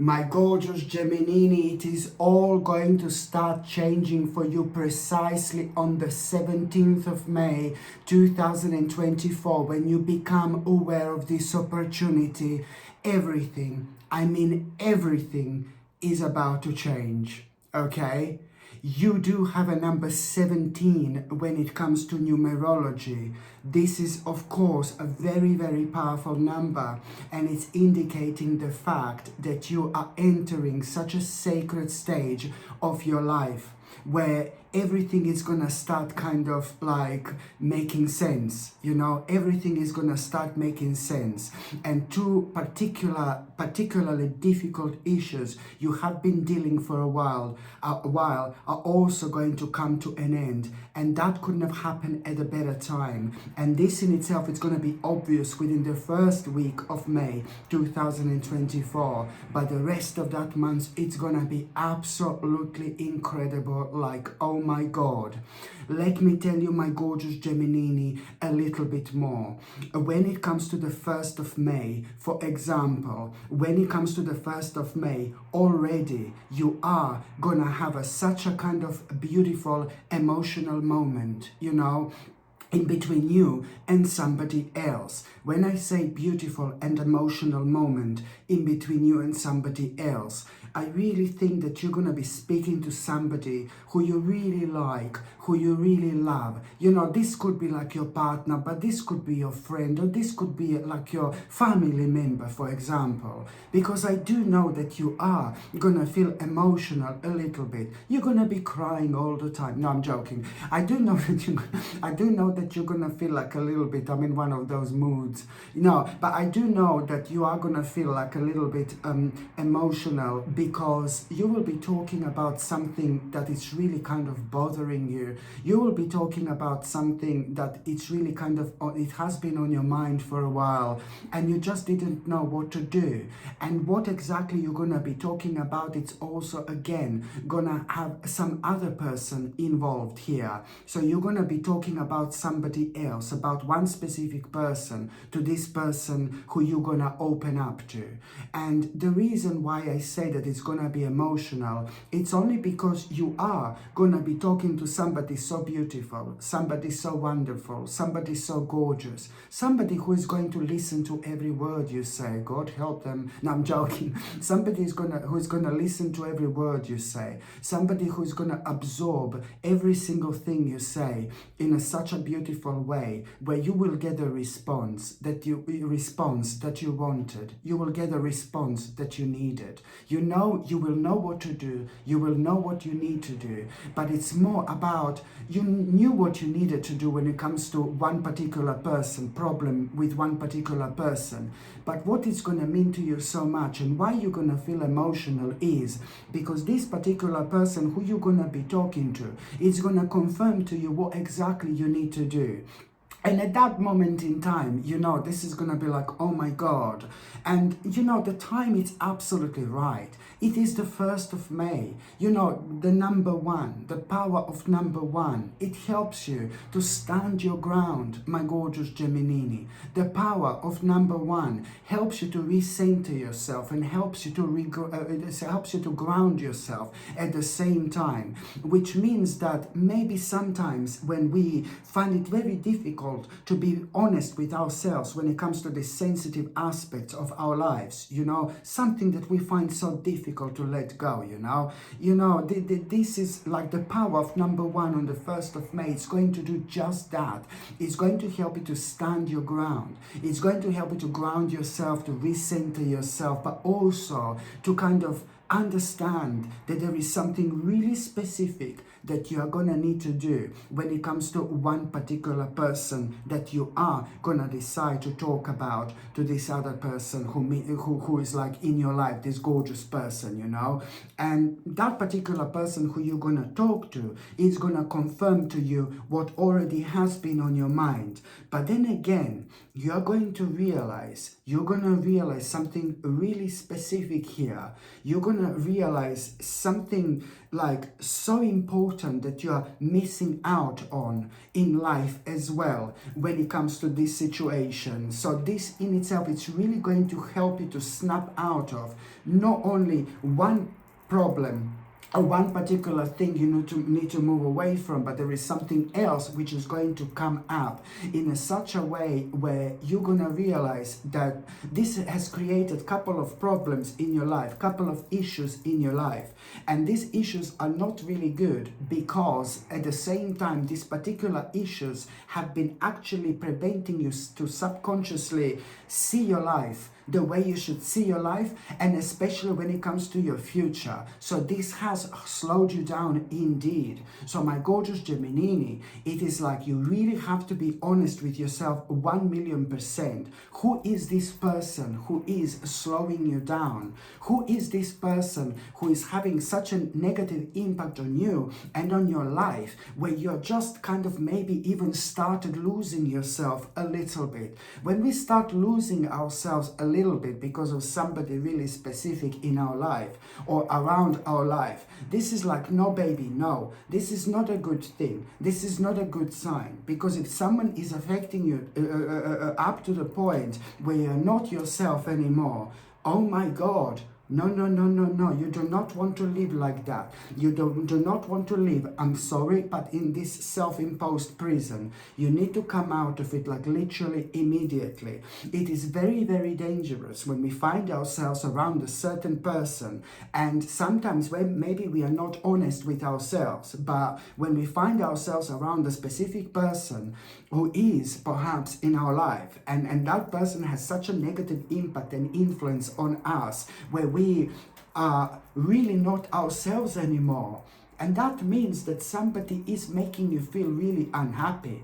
My gorgeous Gemini, it is all going to start changing for you precisely on the 17th of May 2024 when you become aware of this opportunity. Everything, I mean everything, is about to change, okay? You do have a number 17 when it comes to numerology. This is, of course, a very, very powerful number, and it's indicating the fact that you are entering such a sacred stage of your life where everything is gonna start kind of like making sense, you know, everything is gonna start making sense. And two particularly difficult issues you have been dealing for a while are also going to come to an end, and that couldn't have happened at a better time. And this in itself is going to be obvious within the first week of May 2024, but the rest of that month it's going to be absolutely incredible. Like, oh my God. Let me tell you, my gorgeous Gemini, a little bit more. When it comes to the 1st of May, for example, when it comes to the 1st of May, already you are gonna have such a kind of beautiful emotional moment, you know, in between you and somebody else. When I say beautiful and emotional moment in between you and somebody else, I really think that you're going to be speaking to somebody who you really like, who you really love. You know, this could be like your partner, but this could be your friend, or this could be like your family member, for example. Because I do know that you are going to feel emotional a little bit. You're going to be crying all the time. No, I'm joking. I do know that you're going to feel like a little bit, I'm in one of those moods. No, but I do know that you are going to feel like a little bit emotional, because you will be talking about something that is really kind of bothering you. You will be talking about something that it's really kind of, it has been on your mind for a while, and you just didn't know what to do. And what exactly you're going to be talking about, it's also, again, going to have some other person involved here. So you're going to be talking about somebody else, about one specific person, to this person who you're going to open up to. And the reason why I say that it's going to be emotional, it's only because you are going to be talking to somebody so beautiful, somebody so wonderful, somebody so gorgeous, somebody who is going to listen to every word you say. God help them. No, I'm joking. Somebody who's going to listen to every word you say. Somebody who's going to absorb every single thing you say in such a beautiful way, where you will get a response that you wanted. You will get a response that you needed. You will know what to do. You will know what you need to do. But it's more about, you knew what you needed to do when it comes to one particular person, problem with one particular person. But what it's going to mean to you so much, and why you're going to feel emotional, is because this particular person who you're going to be talking to is going to confirm to you what exactly you need to do. And at that moment in time, you know, this is going to be like, oh my God. And, you know, the time is absolutely right. It is the 1st of May. You know, the number one, the power of number one, it helps you to stand your ground, my gorgeous Gemini. The power of number one helps you to recenter yourself and helps you to ground yourself at the same time. Which means that maybe sometimes when we find it very difficult to be honest with ourselves when it comes to the sensitive aspects of our lives, you know, something that we find so difficult to let go, you know, this is like the power of number one on the 1st of May. It's going to do just that. It's going to help you to stand your ground. It's going to help you to ground yourself, to recenter yourself, but also to kind of understand that there is something really specific that you are going to need to do when it comes to one particular person that you are going to decide to talk about to this other person who is like in your life, this gorgeous person, you know. And that particular person who you're going to talk to is going to confirm to you what already has been on your mind. But then again, you're going to realize something really specific here. You're going to realize something like so important that you're missing out on in life as well when it comes to this situation. So this in itself, it's really going to help you to snap out of not only one problem or one particular thing you need to move away from, but there is something else which is going to come up in such a way where you're going to realize that this has created a couple of problems in your life, couple of issues in your life, and these issues are not really good because at the same time these particular issues have been actually preventing you to subconsciously see your life the way you should see your life, and especially when it comes to your future. So this has slowed you down indeed. So my gorgeous Gemini, it is like you really have to be honest with yourself 1,000,000%. Who is this person who is slowing you down? Who is this person who is having such a negative impact on you and on your life, where you're just kind of maybe even started losing yourself a little bit? When we start losing ourselves a little bit because of somebody really specific in our life or around our life, this is like, no baby, no, this is not a good thing. This is not a good sign, because if someone is affecting you up to the point where you're not yourself anymore, oh my God, no, no, no, no, no. You do not want to live like that. You do not want to live, I'm sorry, but in this self-imposed prison. You need to come out of it like literally immediately. It is very, very dangerous when we find ourselves around a certain person, and sometimes when maybe we are not honest with ourselves, but when we find ourselves around a specific person who is perhaps in our life, and that person has such a negative impact and influence on us, where we are really not ourselves anymore. And that means that somebody is making you feel really unhappy.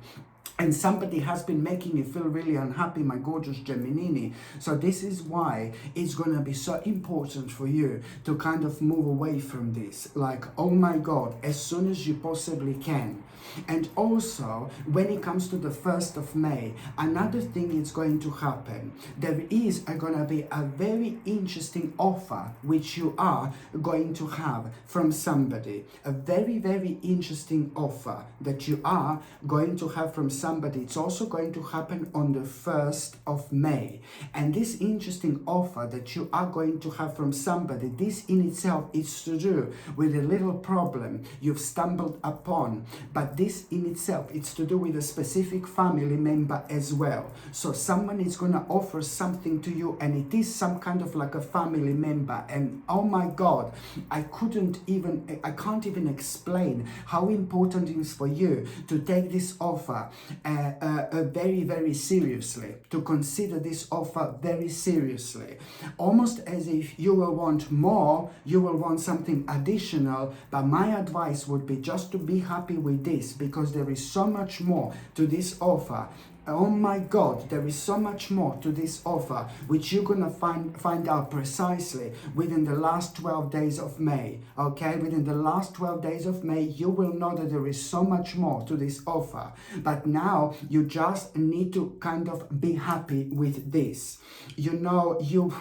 And somebody has been making you feel really unhappy, my gorgeous Gemini. So this is why it's going to be so important for you to kind of move away from this. Like, oh my God, as soon as you possibly can. And also, when it comes to the 1st of May, another thing is going to happen. There is going to be a very interesting offer which you are going to have from somebody. A very, very interesting offer that you are going to have from somebody. It's also going to happen on the 1st of May. And this interesting offer that you are going to have from somebody, this in itself is to do with a little problem you've stumbled upon. But this in itself, it's to do with a specific family member as well. So someone is going to offer something to you, and it is some kind of like a family member. And oh my God, I can't even explain how important it is for you to take this offer very, very seriously, to consider this offer very seriously. Almost as if you will want more, you will want something additional, but my advice would be just to be happy with this, because there is so much more to this offer. Oh my God, there is so much more to this offer, which you're going to find out precisely within the last 12 days of May, okay? Within the last 12 days of May, you will know that there is so much more to this offer. But now you just need to kind of be happy with this. You know, you're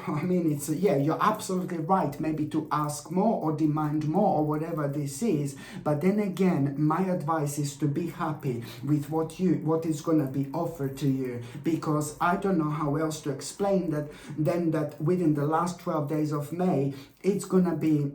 absolutely right, maybe to ask more or demand more or whatever this is. But then again, my advice is to be happy with what is going to be offered to you, because I don't know how else to explain that then that within the last 12 days of May, it's gonna be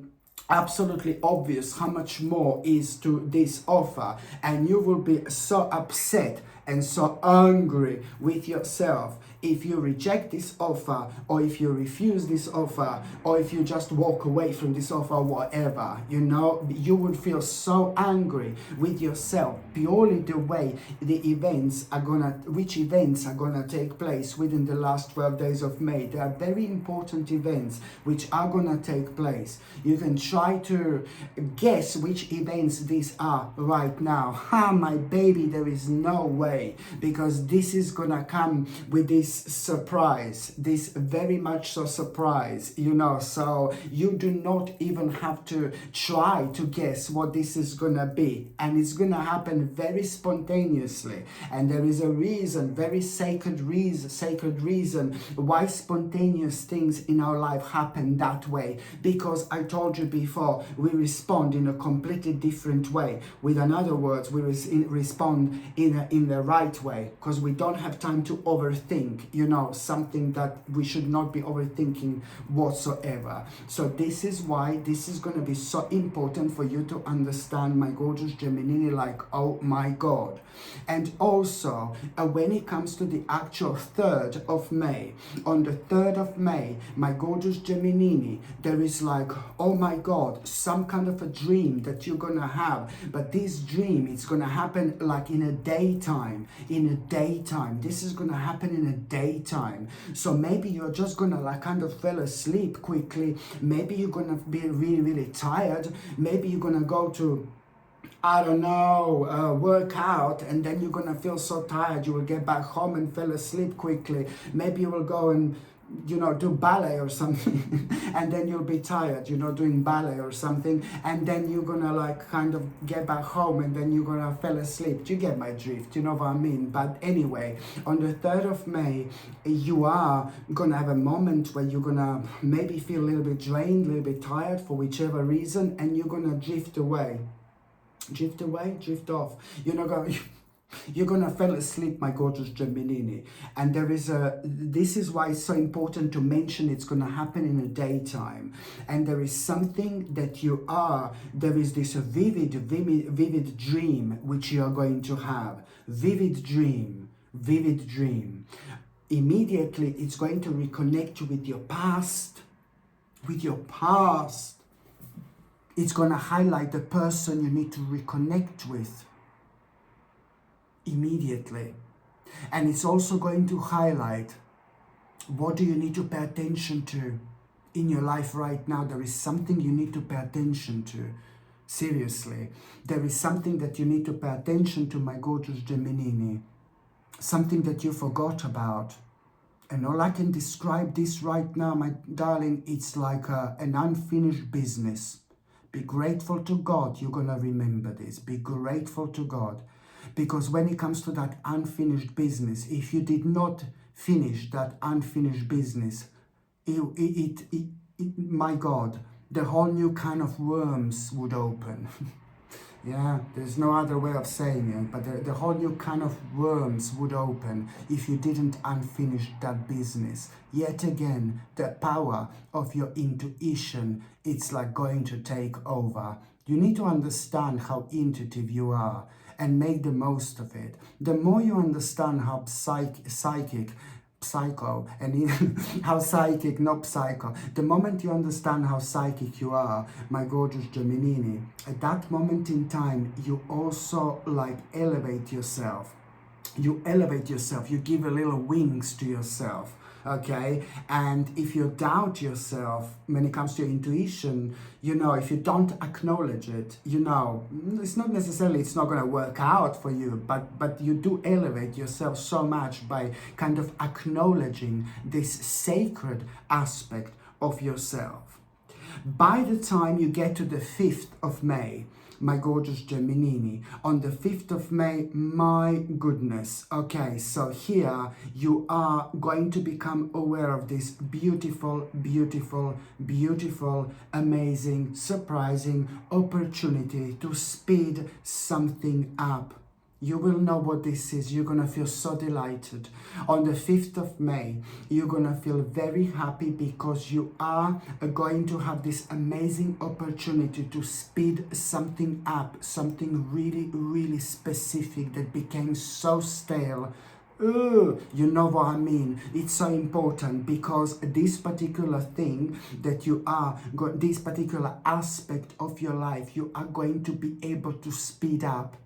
absolutely obvious how much more is to this offer, and you will be so upset and so angry with yourself if you reject this offer, or if you refuse this offer, or if you just walk away from this offer, whatever. You know, you would feel so angry with yourself purely the way which events are gonna take place within the last 12 days of May. There are very important events which are gonna take place. You can try to guess which events these are right now. My baby, there is no way way, because this is gonna come with this surprise, this very much so surprise, you know. So you do not even have to try to guess what this is gonna be, and it's gonna happen very spontaneously. And there is a reason, very sacred reason why spontaneous things in our life happen that way, because I told you before, we respond in a completely different way. With another words, we respond in the right way, because we don't have time to overthink, you know, something that we should not be overthinking whatsoever. So this is why this is going to be so important for you to understand, my gorgeous Gemini, like, oh my God. And also, when it comes to the actual 3rd of May, on the 3rd of May, my gorgeous Gemini, there is like, oh my God, some kind of a dream that you're gonna have. But this dream, it's gonna happen like in a daytime. This is gonna happen in a daytime. So maybe you're just gonna like kind of fall asleep quickly. Maybe you're gonna be really tired. Maybe you're gonna go to, I don't know, work out, and then you're gonna feel so tired you will get back home and fall asleep quickly. Maybe you will go and, you know, do ballet or something and then you'll be tired, you know, doing ballet or something, and then you're gonna like kind of get back home and then you're gonna fall asleep. Do you get my drift? You know what I mean? But anyway, on the 3rd of May, you are gonna have a moment where you're gonna maybe feel a little bit drained, a little bit tired for whichever reason, and you're gonna drift away, drift off. You're gonna fall asleep, my gorgeous Gemini. And this is why it's so important to mention it's gonna happen in the daytime. And there is something that there is this vivid dream which you are going to have. Vivid dream. Immediately it's going to reconnect you with your past. It's going to highlight the person you need to reconnect with immediately. And it's also going to highlight what do you need to pay attention to in your life right now. There is something you need to pay attention to. Seriously. There is something that you need to pay attention to, my gorgeous Gemini. Something that you forgot about. And all I can describe this right now, my darling, it's like an unfinished business. Be grateful to God you're going to remember this. Be grateful to God. Because when it comes to that unfinished business, if you did not finish that unfinished business, my God, the whole new kind of worms would open. Yeah, there's no other way of saying it, but the whole new kind of worms would open if you didn't unfinish that business. Yet again, the power of your intuition, it's like going to take over. You need to understand how intuitive you are and make the most of it. The more you understand how psycho, and how psychic, not psycho. The moment you understand how psychic you are, my gorgeous Gemini, at that moment in time, you also like elevate yourself. You give a little wings to yourself. Okay, and if you doubt yourself when it comes to your intuition, you know, if you don't acknowledge it, you know, it's not necessarily it's not going to work out for you, but you do elevate yourself so much by kind of acknowledging this sacred aspect of yourself. By the time you get to the 5th of May, my gorgeous Gemini, on the 5th of May, my goodness. Okay, so here you are going to become aware of this beautiful, amazing, surprising opportunity to speed something up. You will know what this is. You're going to feel so delighted. On the 5th of May, you're going to feel very happy because you are going to have this amazing opportunity to speed something up, something really specific that became so stale. You know what I mean? It's so important because this particular thing that you are, this particular aspect of your life, you are going to be able to speed up.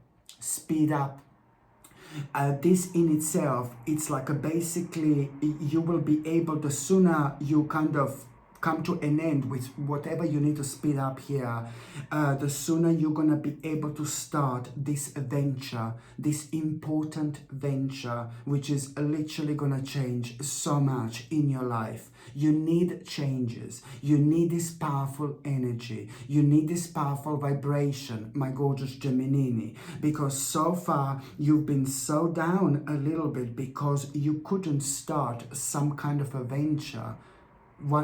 This in itself, it's like basically you will be able, the sooner you kind of come to an end with whatever you need to speed up here, the sooner you're going to be able to start this venture, this important venture, which is literally going to change so much in your life. You need changes. You need this powerful energy. You need this powerful vibration, my gorgeous Gemini, because so far you've been so down a little bit because you couldn't start some kind of a venture,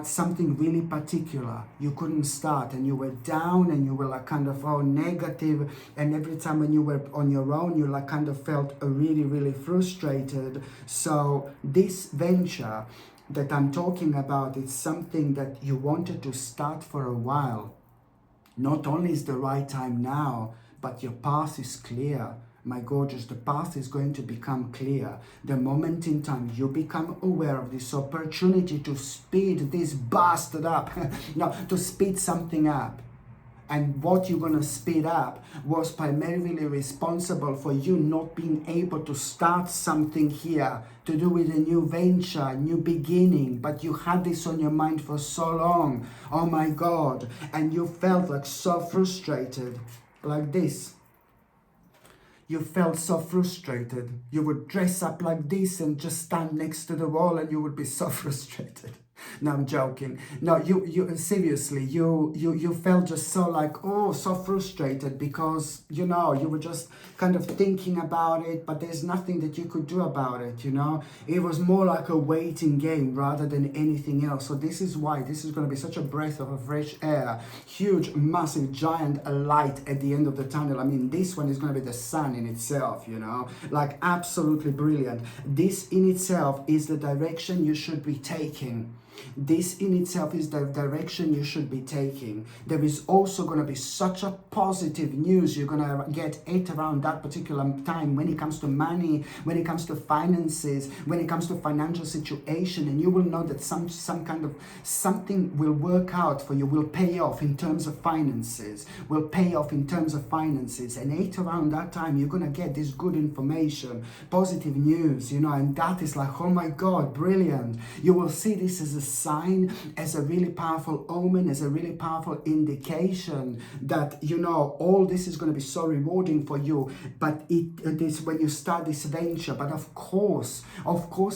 something really particular you couldn't start, and you were down and you were like kind of negative, and every time when you were on your own you like kind of felt really frustrated. So this venture that I'm talking about, it's something that you wanted to start for a while. Not only is the right time now, but your path is clear. My gorgeous, the path is going to become clear. The moment in time you become aware of this opportunity to speed this bastard up, no, to speed something up. And what you're going to speed up was primarily responsible for you not being able to start something here to do with a new venture, a new beginning. But you had this on your mind for so long. Oh my God. And you felt like so frustrated, like this. You felt so frustrated. You would dress up like this and just stand next to the wall and you would be so frustrated. No, I'm joking. No, you seriously, you felt just so like, oh, so frustrated because, you know, you were just kind of thinking about it, but there's nothing that you could do about it, you know. It was more like a waiting game rather than anything else. So this is why this is going to be such a breath of a fresh air, huge, massive, giant light at the end of the tunnel. I mean, this one is going to be the sun in itself, you know, like absolutely brilliant. This in itself is the direction you should be taking. This in itself is the direction you should be taking. There is also going to be such a positive news you're going to get it around that particular time when it comes to money, when it comes to finances, when it comes to financial situation, and you will know that some kind of something will work out for you, will pay off in terms of finances, will pay off in terms of finances. And it around that time you're going to get this good information, positive news, you know, and that is like, oh my God, brilliant. You will see this as a sign, as a really powerful omen, as a really powerful indication that, you know, all this is going to be so rewarding for you. But it is when you start this venture. But of course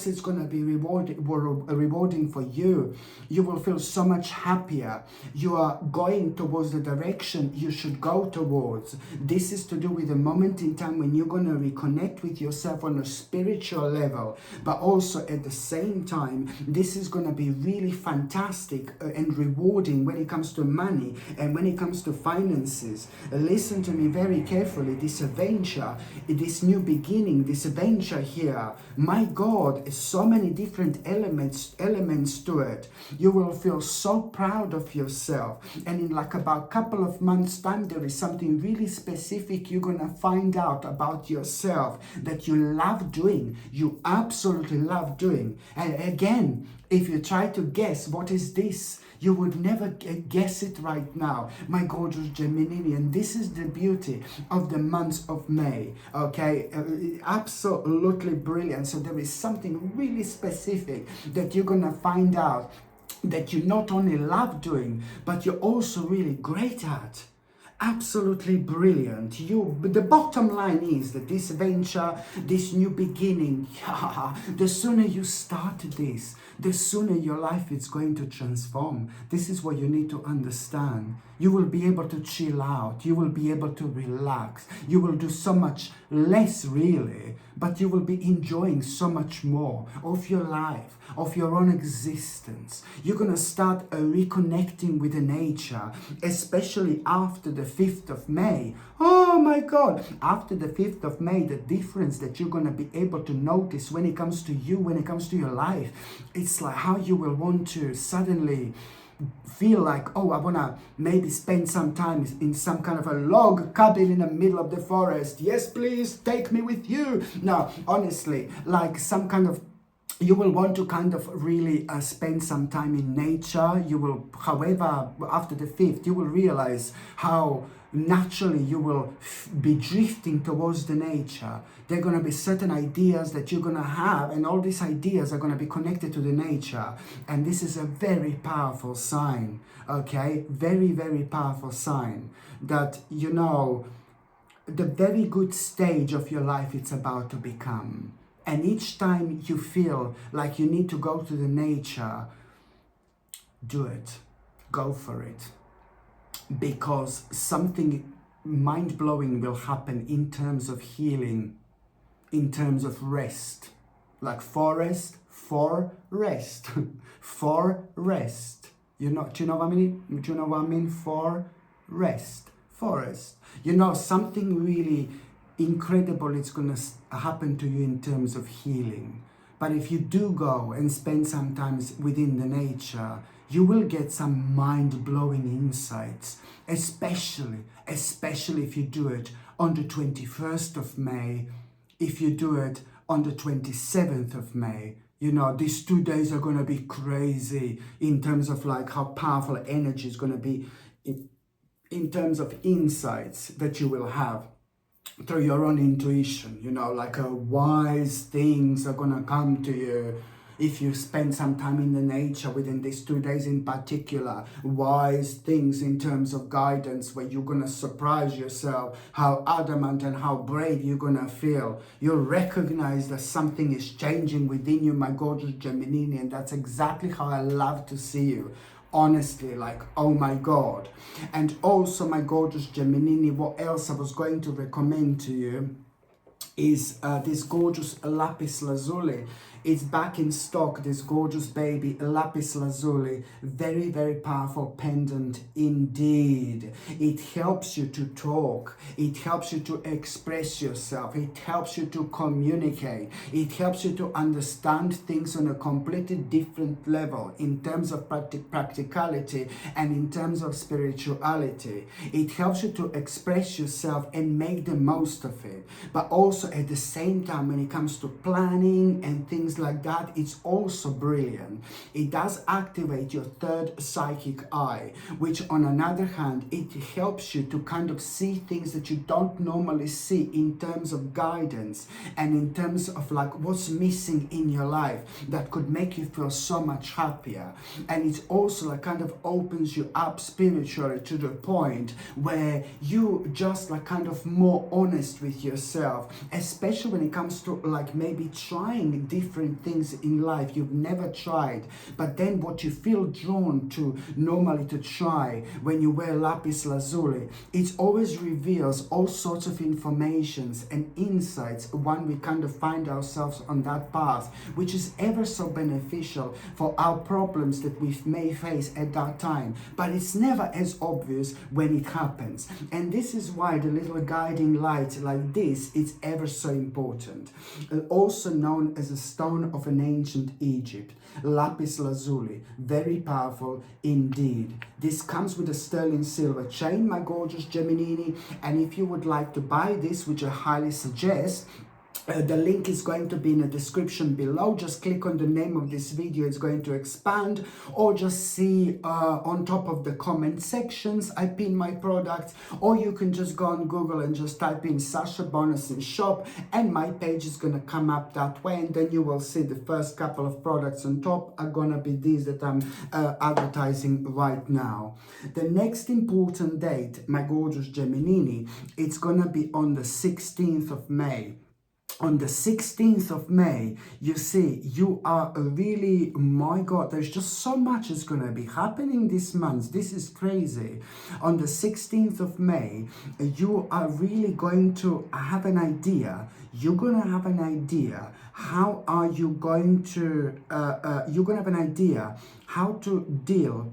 it's going to be rewarding for you. You will feel so much happier. You are going towards the direction you should go towards. This is to do with a moment in time when you're going to reconnect with yourself on a spiritual level, but also at the same time this is going to be really fantastic and rewarding when it comes to money and when it comes to finances. Listen to me very carefully. This venture, this new beginning, this venture here, my God, so many different elements to it. You will feel so proud of yourself, and in like about a couple of months time there is something really specific you're gonna find out about yourself that you love doing, you absolutely love doing. And again, if you try to guess what is this, you would never guess it right now, my gorgeous Gemini. And this is the beauty of the month of May, okay? Absolutely brilliant. So there is something really specific that you're gonna find out that you not only love doing, but you're also really great at. Absolutely brilliant. The bottom line is that this venture, this new beginning, the sooner you start this, the sooner your life is going to transform. This is what you need to understand. You will be able to chill out. You will be able to relax. You will do so much less really, but you will be enjoying so much more of your life, of your own existence. You're going to start reconnecting with the nature, especially after the 5th of May. Oh my God, after the 5th of May, the difference that you're going to be able to notice when it comes to you, when it comes to your life, it's like how you will want to suddenly feel like, oh, I want to maybe spend some time in some kind of a log cabin in the middle of the forest. Yes, please take me with you. No, honestly, like some kind of you will want to kind of really spend some time in nature. You will, however, after the 5th, you will realize how naturally you will be drifting towards the nature. There are going to be certain ideas that you're going to have, and all these ideas are going to be connected to the nature. And this is a very powerful sign, okay? Very, very powerful sign that, you know, the very good stage of your life it's about to become. And each time you feel like you need to go to the nature, do it. Go for it. Because something mind-blowing will happen in terms of healing, in terms of rest. Like forest, for rest. For rest. Do you know what I mean? Do you know what I mean? For rest. Forest. You know, something really incredible is going to happen to you in terms of healing. But if you do go and spend some time within the nature, you will get some mind-blowing insights, especially if you do it on the 21st of May, if you do it on the 27th of May. You know, these 2 days are going to be crazy in terms of like how powerful energy is going to be in terms of insights that you will have through your own intuition. You know, like wise things are gonna come to you if you spend some time in the nature within these 2 days in particular. Wise things in terms of guidance, where you're gonna surprise yourself how adamant and how brave you're gonna feel. You'll recognize that something is changing within you, my gorgeous Gemini, and that's exactly how I love to see you. Honestly, like, oh my God. And also, my gorgeous Gemini, what else I was going to recommend to you is this gorgeous lapis lazuli. It's back in stock, this gorgeous baby lapis lazuli. Very, very powerful pendant indeed. It helps you to talk. It helps you to express yourself. It helps you to communicate. It helps you to understand things on a completely different level in terms of practicality and in terms of spirituality. It helps you to express yourself and make the most of it. But also at the same time, when it comes to planning and things like that, it's also brilliant. It does activate your third psychic eye, which on another hand, it helps you to kind of see things that you don't normally see in terms of guidance and in terms of like what's missing in your life that could make you feel so much happier. And it also like kind of opens you up spiritually to the point where you just like kind of more honest with yourself, especially when it comes to like maybe trying different things in life you've never tried, but then what you feel drawn to normally to try when you wear lapis lazuli, it always reveals all sorts of informations and insights when we kind of find ourselves on that path, which is ever so beneficial for our problems that we may face at that time. But it's never as obvious when it happens, and this is why the little guiding light like this is ever so important. Also known as a stone of an ancient Egypt, lapis lazuli, very powerful indeed. This comes with a sterling silver chain, my gorgeous Gemini, and if you would like to buy this, which I highly suggest, the link is going to be in the description below. Just click on the name of this video, it's going to expand, or just see on top of the comment sections I pin my products, or you can just go on Google and just type in Sasha Bonasin shop and my page is going to come up that way, and then you will see the first couple of products on top are going to be these that I'm advertising right now. The next important date, my gorgeous Gemini, it's going to be on the 16th of May. On the 16th of May, you see, you are really, my God, there's just so much is going to be happening this month. This is crazy. On the 16th of May, you are really going to have an idea. You're going to have an idea. How are you going to, you're going to have an idea how to deal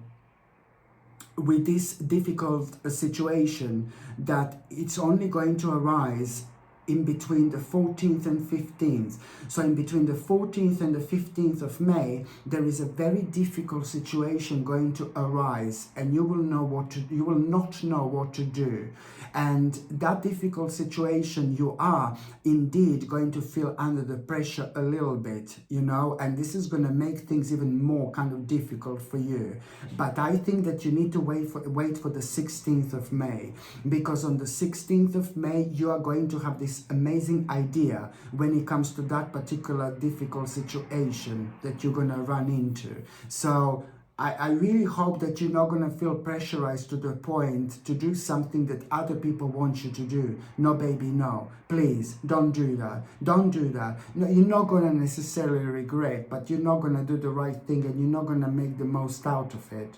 with this difficult situation that it's only going to arise in between the 14th and 15th. So in between the 14th and the 15th of May, there is a very difficult situation going to arise, and you will not know what to do. And that difficult situation, you are indeed going to feel under the pressure a little bit, you know, and this is going to make things even more kind of difficult for you. But I think that you need to wait for the 16th of May, because on the 16th of May, you are going to have this amazing idea when it comes to that particular difficult situation that you're going to run into. So I really hope that you're not going to feel pressurized to the point to do something that other people want you to do. No, baby, no. Please, don't do that. Don't do that. No, you're not going to necessarily regret, but you're not going to do the right thing, and you're not going to make the most out of it.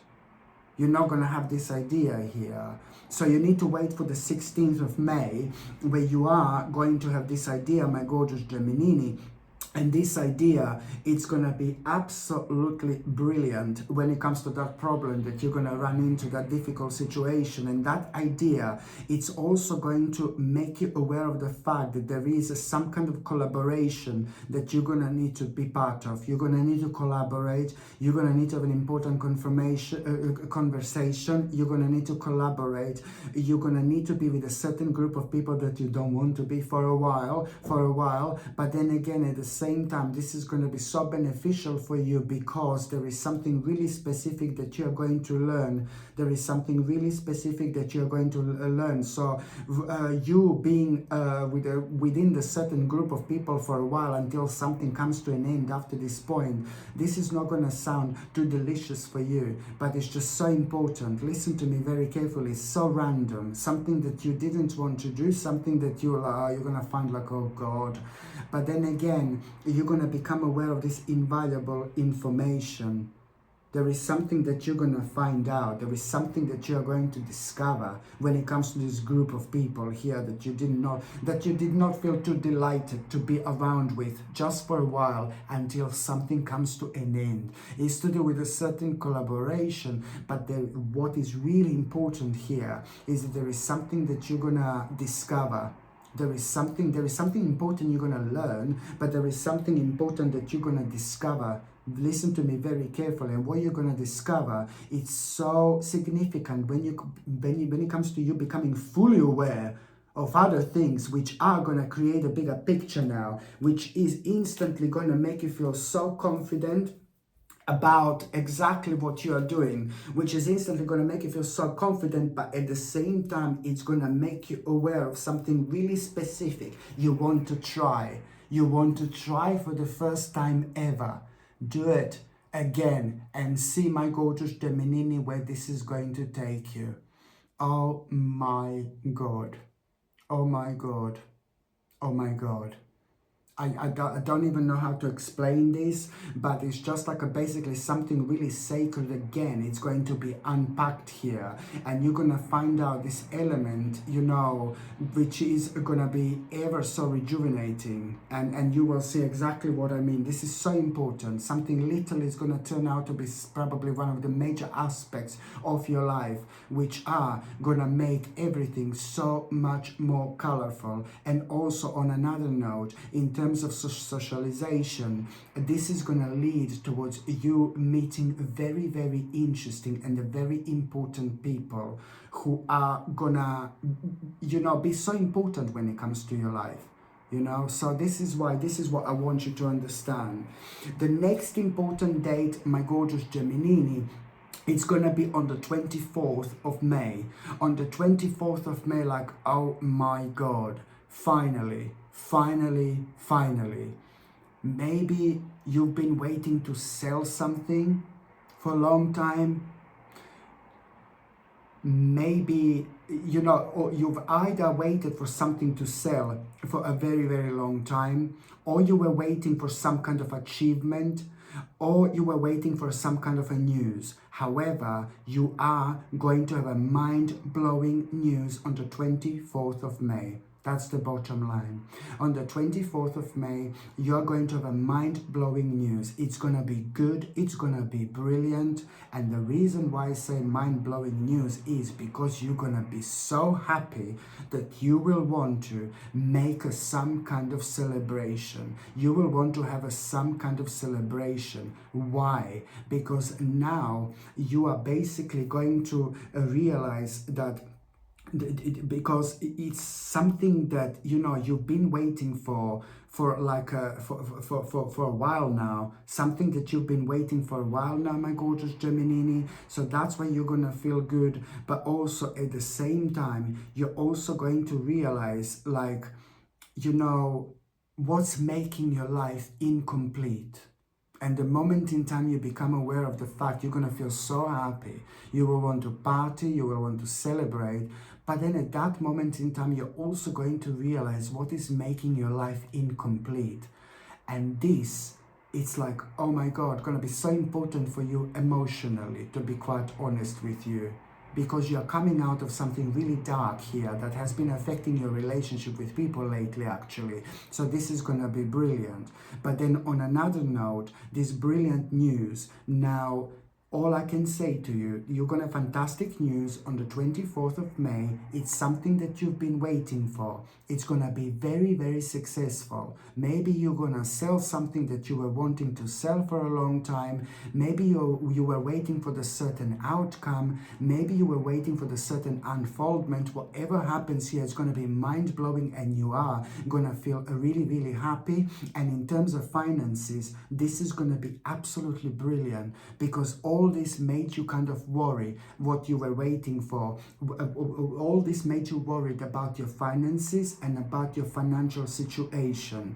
You're not going to have this idea here. So you need to wait for the 16th of May, where you are going to have this idea, my gorgeous Gemini. And this idea, it's going to be absolutely brilliant when it comes to that problem that you're going to run into, that difficult situation. And that idea, it's also going to make you aware of the fact that there is some kind of collaboration that you're going to need to be part of. You're going to need to collaborate. You're going to need to have an important conversation. You're going to need to collaborate. You're going to need to be with a certain group of people that you don't want to be for a while. But then again, at the same time, this is going to be so beneficial for you, because there is something really specific that you're going to learn. There is something really specific that you're going to learn. So you being within the certain group of people for a while until something comes to an end after this point, this is not going to sound too delicious for you, but it's just so important. Listen to me very carefully. It's so random, something that you didn't want to do, something that you're going to find like, oh God. But then again, you're going to become aware of this invaluable information. There is something that you're going to find out. There is something that you're going to discover when it comes to this group of people here that you did not feel too delighted to be around with just for a while until something comes to an end. It's to do with a certain collaboration, but what is really important here is that there is something that you're going to discover. There is something important you're going to learn, but there is something important that you're going to discover. Listen to me very carefully, and what you're going to discover, it's so significant when it comes to you becoming fully aware of other things which are going to create a bigger picture now, which is instantly going to make you feel so confident about exactly what you are doing, which is instantly going to make you feel so confident, but at the same time, it's going to make you aware of something really specific you want to try. You want to try for the first time ever. Do it again and see, my gorgeous Gemini, where this is going to take you. Oh my God. Oh my God. Oh my God. I don't even know how to explain this, but it's just like basically something really sacred again. It's going to be unpacked here, and you're going to find out this element, you know, which is going to be ever so rejuvenating, and you will see exactly what I mean. This is so important. Something little is going to turn out to be probably one of the major aspects of your life, which are going to make everything so much more colorful. And also on another note, in terms of socialization, this is going to lead towards you meeting very, very interesting and very important people who are gonna, you know, be so important when it comes to your life. You know, so this is what I want you to understand. The next important date, my gorgeous Gemini, it's going to be on the 24th of May. On the 24th of May, like, oh my God, finally. Maybe you've been waiting to sell something for a long time. Maybe, you know, or you've either waited for something to sell for a very, very long time, or you were waiting for some kind of achievement, or you were waiting for some kind of a news. However, you are going to have a mind-blowing news on the 24th of May. That's the bottom line. On the 24th of May, you're going to have a mind-blowing news. It's going to be good. It's going to be brilliant. And the reason why I say mind-blowing news is because you're going to be so happy that you will want to make some kind of celebration. You will want to have some kind of celebration. Why? Because now you are basically going to realize that because it's something that you've been waiting for like for a while now, something that you've been waiting for a while now, my gorgeous Gemini. So that's why you're gonna feel good, but also at the same time you're also going to realize, like, what's making your life incomplete. And the moment in time you become aware of the fact, you're going to feel so happy. You will want to party, you will want to celebrate. But then at that moment in time, you're also going to realize what is making your life incomplete. And this, it's like, oh my God, going to be so important for you emotionally, to be quite honest with you. Because you're coming out of something really dark here that has been affecting your relationship with people lately, actually. So this is going to be brilliant. But then on another note, this brilliant news, now all I can say to you, you're going to have fantastic news on the 24th of May. It's something that you've been waiting for. It's going to be very, very successful. Maybe you're going to sell something that you were wanting to sell for a long time. Maybe you were waiting for the certain outcome. Maybe you were waiting for the certain unfoldment. Whatever happens here, it's going to be mind-blowing, and you are going to feel really, really happy. And in terms of finances, this is going to be absolutely brilliant, because all this made you kind of worry what you were waiting for. All this made you worried about your finances and about your financial situation.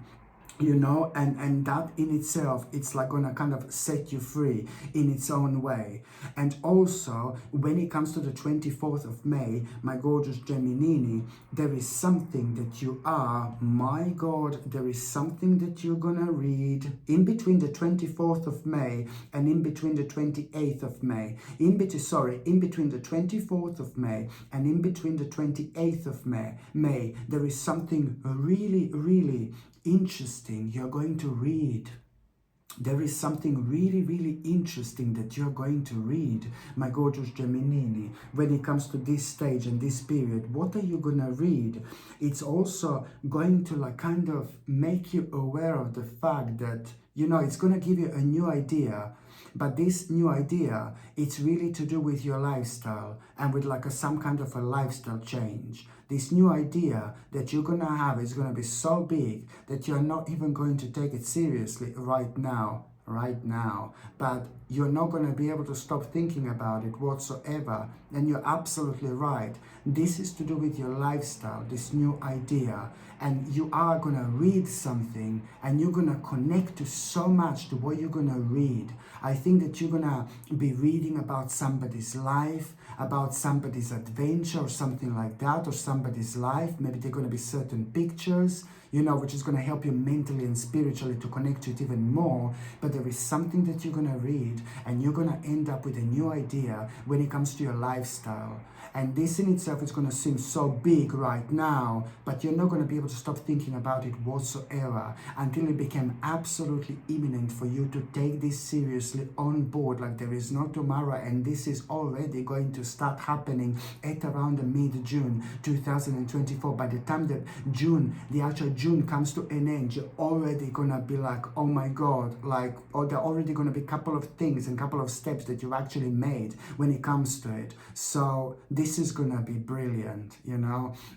And that in itself, it's like gonna kind of set you free in its own way. And also, when it comes to the 24th of May, my gorgeous Gemini, there is something that you are, my God, there is something that you're gonna read in between the 24th of May and in between the 28th of May. In between the 24th of May and in between the 28th of May, there is something really, really interesting you're going to read. There is something really, really interesting that you're going to read, my gorgeous Gemini. When it comes to this stage and this period, what are you gonna read? It's also going to like kind of make you aware of the fact that, it's gonna give you a new idea. But this new idea, it's really to do with your lifestyle and with like some kind of a lifestyle change. This new idea that you're gonna have is gonna be so big that you're not even going to take it seriously right now. But you're not going to be able to stop thinking about it whatsoever. And you're absolutely right. This is to do with your lifestyle, this new idea. And you are going to read something and you're going to connect to so much to what you're going to read. I think that you're going to be reading about somebody's life, about somebody's adventure or something like that, or somebody's life. Maybe there are going to be certain pictures, which is going to help you mentally and spiritually to connect to it even more. But there is something that you're going to read and you're going to end up with a new idea when it comes to your lifestyle. And this in itself is going to seem so big right now, but you're not going to be able to stop thinking about it whatsoever until it became absolutely imminent for you to take this seriously on board like there is no tomorrow. And this is already going to start happening at around the mid-June 2024. By the time that the actual June comes to an end, you're already going to be like, oh my God, or there are already going to be a couple of things and a couple of steps that you've actually made when it comes to it. So this is going to be brilliant,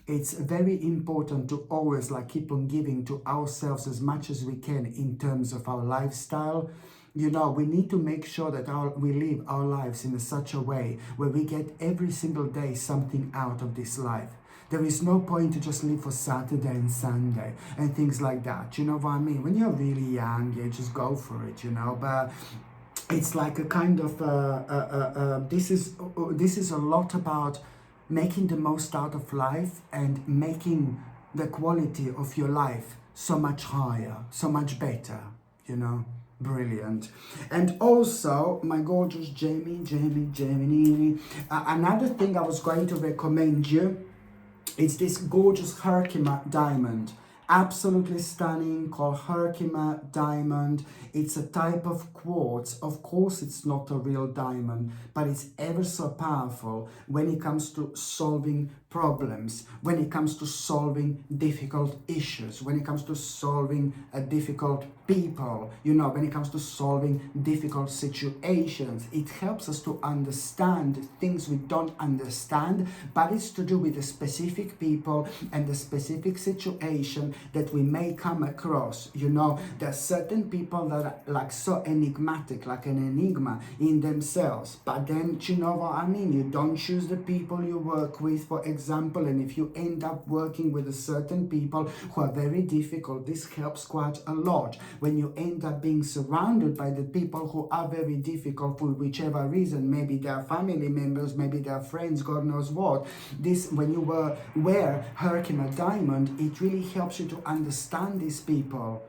It's very important to always keep on giving to ourselves as much as we can in terms of our lifestyle. We need to make sure that we live our lives in such a way where we get every single day something out of this life. There is no point to just live for Saturday and Sunday and things like that. You know what I mean? When you're really young, you just go for it, But it's like a kind of this is a lot about making the most out of life and making the quality of your life so much higher, so much better, Brilliant. And also, my gorgeous Gemini, another thing I was going to recommend you It's this gorgeous Herkimer diamond, absolutely stunning, called Herkimer diamond. It's a type of quartz. Of course, it's not a real diamond, but it's ever so powerful when it comes to solving problems, when it comes to solving difficult issues, when it comes to solving difficult people, you know, when it comes to solving difficult situations. It helps us to understand things we don't understand, but it's to do with the specific people and the specific situation that we may come across. You know, there are certain people that are like so enigmatic, like an enigma in themselves, but then, you know what I mean, you don't choose the people you work with, for example, and if you end up working with a certain people who are very difficult, this helps quite a lot. When you end up being surrounded by the people who are very difficult for whichever reason, maybe they're family members, maybe they're friends, God knows what, this, when you wear Herkimer diamond, it really helps you to understand these people,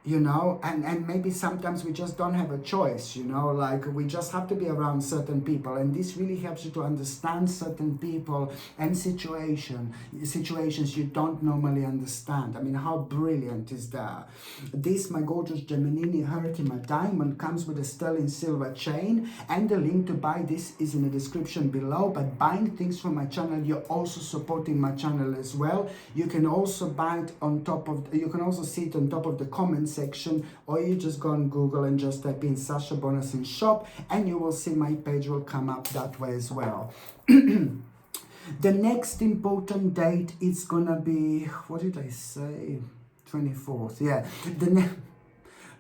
you know, and maybe sometimes we just don't have a choice, you know, like we just have to be around certain people, and this really helps you to understand certain people and situations you don't normally understand. I mean, how brilliant is that? This, my gorgeous Gemini Herkimer diamond, comes with a sterling silver chain, and the link to buy this is in the description below. But buying things from my channel, you're also supporting my channel as well. You can also buy it on top of, you can also see it on top of the comments section, or you just go on Google and just type in Sasha Bonasin shop, and you will see my page will come up that way as well. The next important date is gonna be, what did I say, 24th, yeah,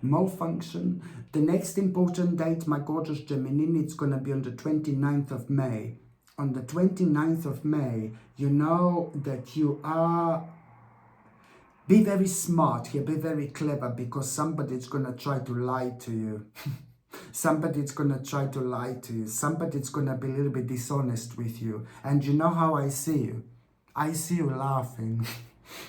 malfunction. The next important date, my gorgeous Gemini, it's gonna be on the 29th of May. On the 29th of May, you know that you are, be very smart here, be very clever, because somebody's gonna try to lie to you. Somebody's gonna try to lie to you. Somebody's gonna be a little bit dishonest with you. And you know how I see you? I see you laughing.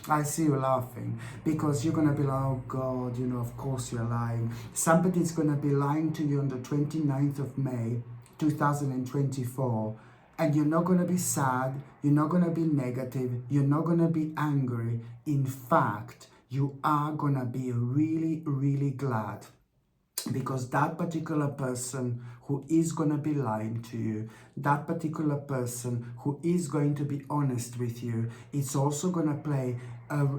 I see you laughing, because you're gonna be like, oh God, you know, of course you're lying. Somebody's gonna be lying to you on the 29th of May, 2024. And you're not going to be sad, you're not going to be negative, you're not going to be angry. In fact, you are going to be really, really glad, because that particular person who is going to be lying to you, that particular person who is going to be honest with you, it's also going to play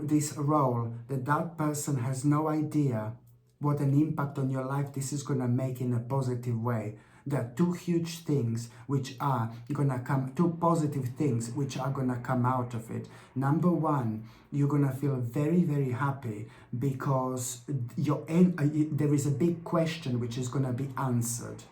this role that that person has no idea what an impact on your life this is going to make in a positive way. There are two huge things which are gonna come, two positive things which are gonna come out of it. Number one, you're gonna feel very, very happy, because there is a big question which is gonna be answered.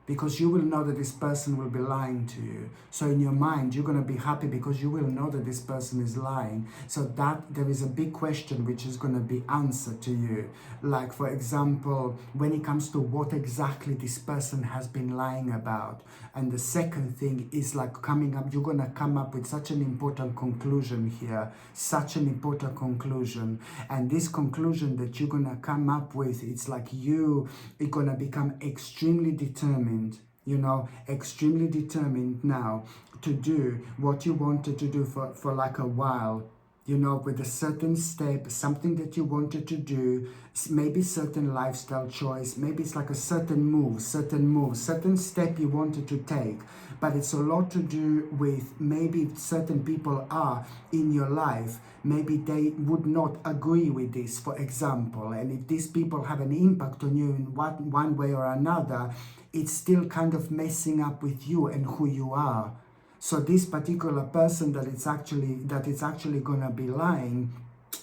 Because you will know that this person will be lying to you. So in your mind, you're going to be happy because you will know that this person is lying. So that there is a big question which is going to be answered to you. Like, for example, when it comes to what exactly this person has been lying about. And the second thing is like coming up, you're going to come up with such an important conclusion here. Such an important conclusion. And this conclusion that you're going to come up with, it's like you are going to become extremely determined. You know, extremely determined now to do what you wanted to do for like a while, you know, with a certain step, something that you wanted to do, maybe certain lifestyle choice, maybe it's like a certain move, certain step you wanted to take. But it's a lot to do with maybe certain people are in your life, maybe they would not agree with this, for example, and if these people have an impact on you in one way or another, it's still kind of messing up with you and who you are. So this particular person that it's actually gonna be lying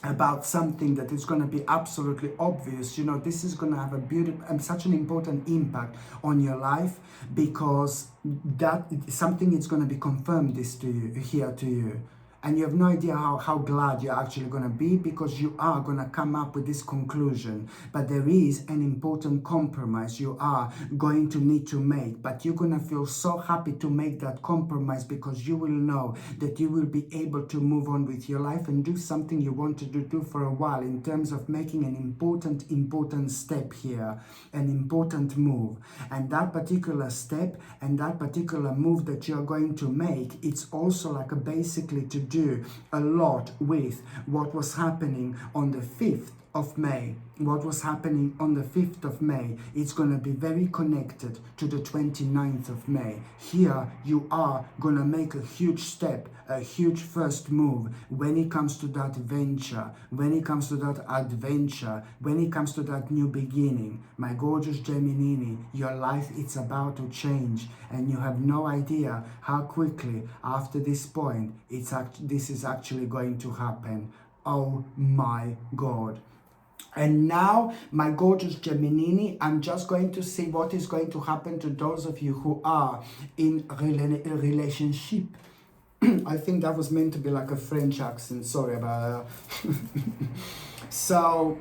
about something that is going to be absolutely obvious, you know, this is going to have a beautiful and such an important impact on your life, because that something is going to be confirmed this to you here to you. And you have no idea how glad you're actually going to be, because you are going to come up with this conclusion. But there is an important compromise you are going to need to make. But you're going to feel so happy to make that compromise, because you will know that you will be able to move on with your life and do something you wanted to do for a while, in terms of making an important step here, an important move. And that particular step and that particular move that you're going to make, it's also like basically to do do a lot with what was happening on the 5th of May. What was happening on the 5th of May, it's going to be very connected to the 29th of May. Here you are going to make a huge step, a huge first move when it comes to that venture, when it comes to that adventure, when it comes to that new beginning. My gorgeous Gemini, your life, it's about to change, and you have no idea how quickly after this point this is actually going to happen. Oh my God. And now, my gorgeous Gemini, I'm just going to see what is going to happen to those of you who are in a relationship. I think that was meant to be like a French accent. Sorry about that. So,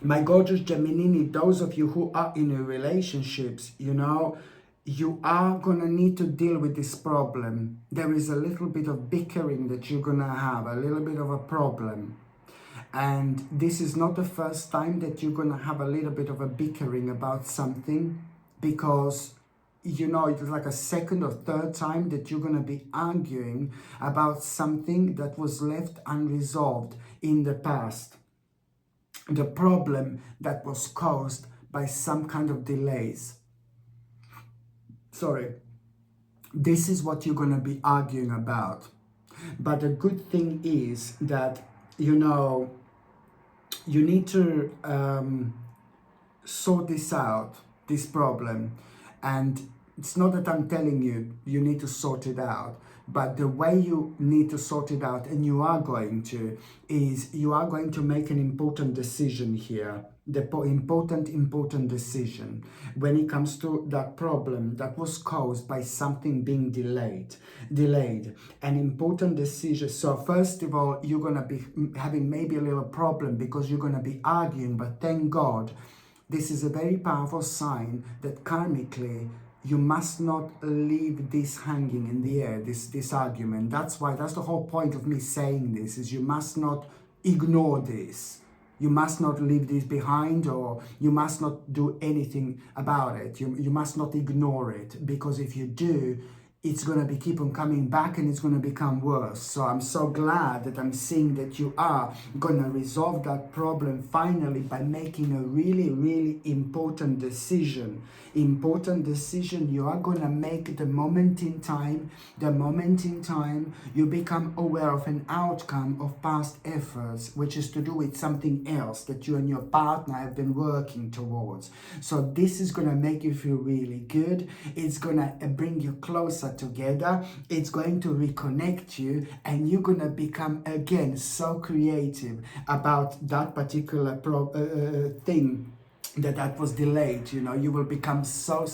my gorgeous Gemini, those of you who are in a relationships, you know, you are going to need to deal with this problem. There is a little bit of bickering that you're going to have, a little bit of a problem. And this is not the first time that you're going to have a little bit of a bickering about something, because, you know, it's like a second or third time that you're going to be arguing about something that was left unresolved in the past. The problem that was caused by some kind of delays. Sorry. This is what you're going to be arguing about. But the good thing is that, you know, you need to sort this out, this problem. And it's not that I'm telling you, you need to sort it out. But the way you need to sort it out, and you are going to, is you are going to make an important decision here. The important decision when it comes to that problem that was caused by something being delayed. An important decision. So first of all, you're going to be having maybe a little problem because you're going to be arguing, but thank God, this is a very powerful sign that karmically you must not leave this hanging in the air, this argument. That's the whole point of me saying this, is you must not ignore this. You must not leave this behind, or you must not do anything about it. You must not ignore it, because if you do, it's going to be keep on coming back and it's going to become worse. So I'm so glad that I'm seeing that you are going to resolve that problem finally by making a really, really important decision. You are going to make the moment in time you become aware of an outcome of past efforts, which is to do with something else that you and your partner have been working towards. So this is going to make you feel really good. It's going to bring you closer together. It's going to reconnect you, and you're going to become again so creative about that particular thing that was delayed. You know, you will become so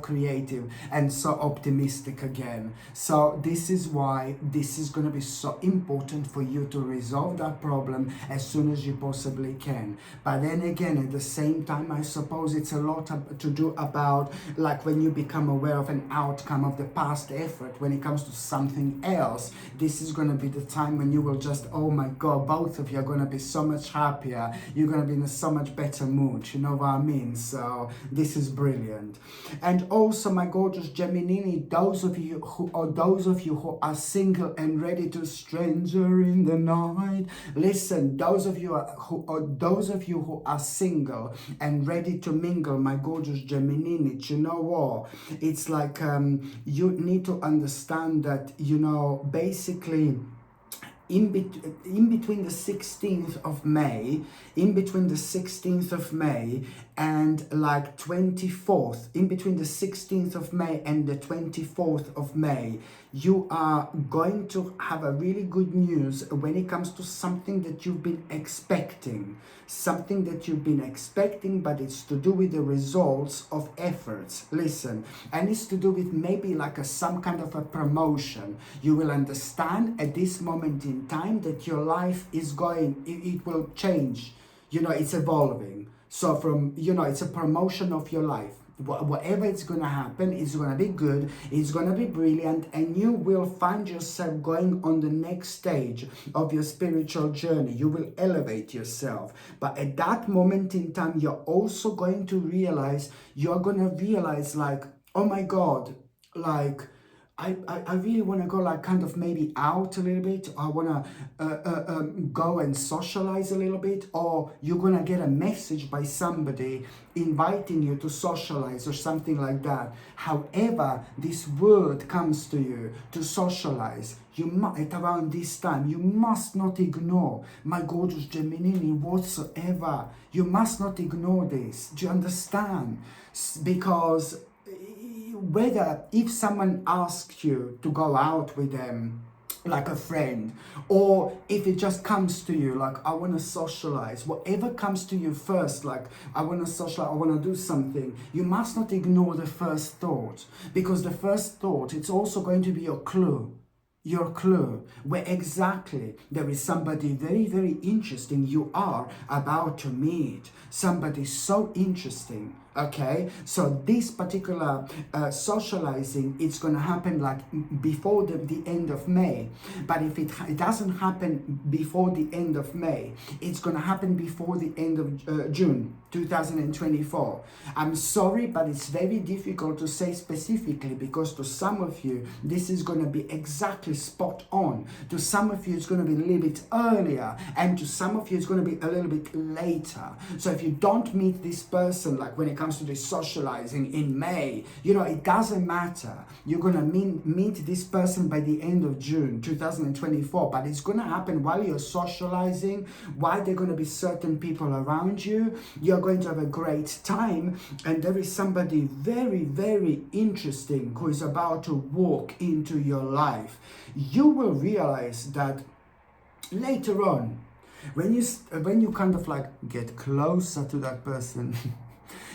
creative and so optimistic again. So this is why this is going to be so important for you to resolve that problem as soon as you possibly can. But then again, at the same time, I suppose it's a lot to do about, like, when you become aware of an outcome of the past effort when it comes to something else. This is going to be the time when you will just, oh my God, both of you are going to be so much happier. You're going to be in a so much better mood. You know what I mean? So this is brilliant. And also, my gorgeous Gemini, those of you who are single and ready to stranger in the night, listen, those of you who are single and ready to mingle, my gorgeous Gemini, you know what, it's like you need to understand that, you know, basically in between the 16th of May, and like 24th, in between the 16th of May and the 24th of May, you are going to have a really good news when it comes to something that you've been expecting. But it's to do with the results of efforts. Listen, and it's to do with maybe like some kind of a promotion. You will understand at this moment in time that your life is going, it will change. You know, it's evolving. So from, you know, it's a promotion of your life. Whatever it's going to happen, it's going to be good, it's going to be brilliant, and you will find yourself going on the next stage of your spiritual journey. You will elevate yourself. But at that moment in time, you're going to realize like, oh my God, like, I really want to go like kind of maybe out a little bit. I want to go and socialize a little bit, or you're going to get a message by somebody inviting you to socialize or something like that. However, this word comes to you to socialize, you might, around this time, you must not ignore, my gorgeous Gemini, whatsoever. You must not ignore this. Do you understand? Because whether if someone asks you to go out with them like a friend, or if it just comes to you like, I want to socialize, whatever comes to you first, like I want to socialize, I want to do something, you must not ignore the first thought, because the first thought, it's also going to be your clue, where exactly there is somebody very, very interesting you are about to meet, somebody so interesting. Okay, so this particular socializing, it's going to happen like before the end of May. But if it doesn't happen before the end of May, it's going to happen before the end of June 2024. I'm sorry, but it's very difficult to say specifically, because to some of you, this is going to be exactly spot on. To some of you, it's going to be a little bit earlier. And to some of you, it's going to be a little bit later. So if you don't meet this person, like when it comes to this socializing in May, you know, it doesn't matter. You're going to meet this person by the end of June 2024, but it's going to happen while you're socializing, while there are going to be certain people around you. You're going to have a great time, and there is somebody very, very interesting who is about to walk into your life. You will realize that later on, when you kind of like get closer to that person,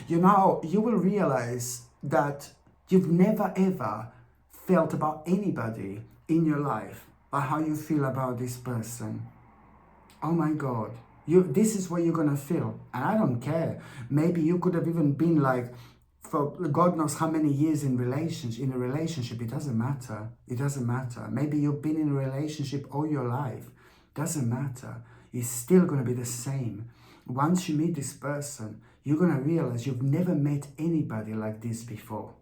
you will realize that you've never ever felt about anybody in your life or how you feel about this person. Oh my God. This is what you're gonna feel, and I don't care. Maybe you could have even been like, for God knows how many years in a relationship. It doesn't matter. It doesn't matter. Maybe you've been in a relationship all your life. Doesn't matter. It's still gonna be the same. Once you meet this person, you're gonna realize you've never met anybody like this before,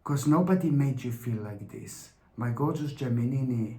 because nobody made you feel like this. My gorgeous Gemini.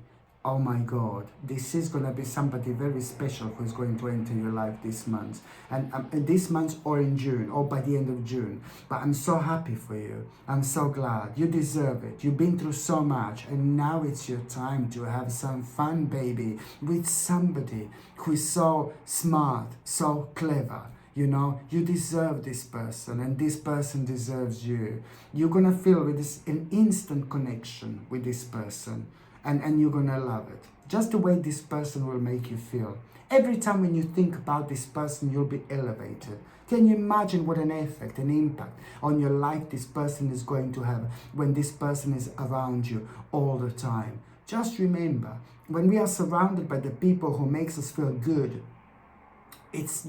Oh my God, this is going to be somebody very special who's going to enter your life this month. And this month, or in June, or by the end of June. But I'm so happy for you. I'm so glad. You deserve it. You've been through so much. And now it's your time to have some fun, baby, with somebody who is so smart, so clever. You know, you deserve this person, and this person deserves you. You're going to feel with an instant connection with this person. And you're going to love it. Just the way this person will make you feel. Every time when you think about this person, you'll be elevated. Can you imagine what an effect, an impact on your life this person is going to have when this person is around you all the time? Just remember, when we are surrounded by the people who makes us feel good,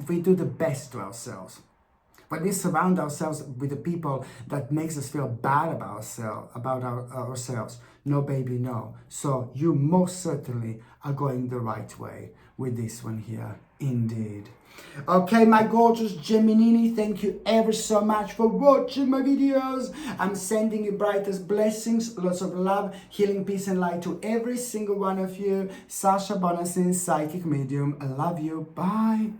we do the best to ourselves. When we surround ourselves with the people that makes us feel bad about ourselves, no baby, no. So you most certainly are going the right way with this one here, indeed. Okay, my gorgeous Gemini, thank you ever so much for watching my videos. I'm sending you brightest blessings, lots of love, healing, peace and light to every single one of you. Sasha Bonasin, Psychic Medium. I love you. Bye.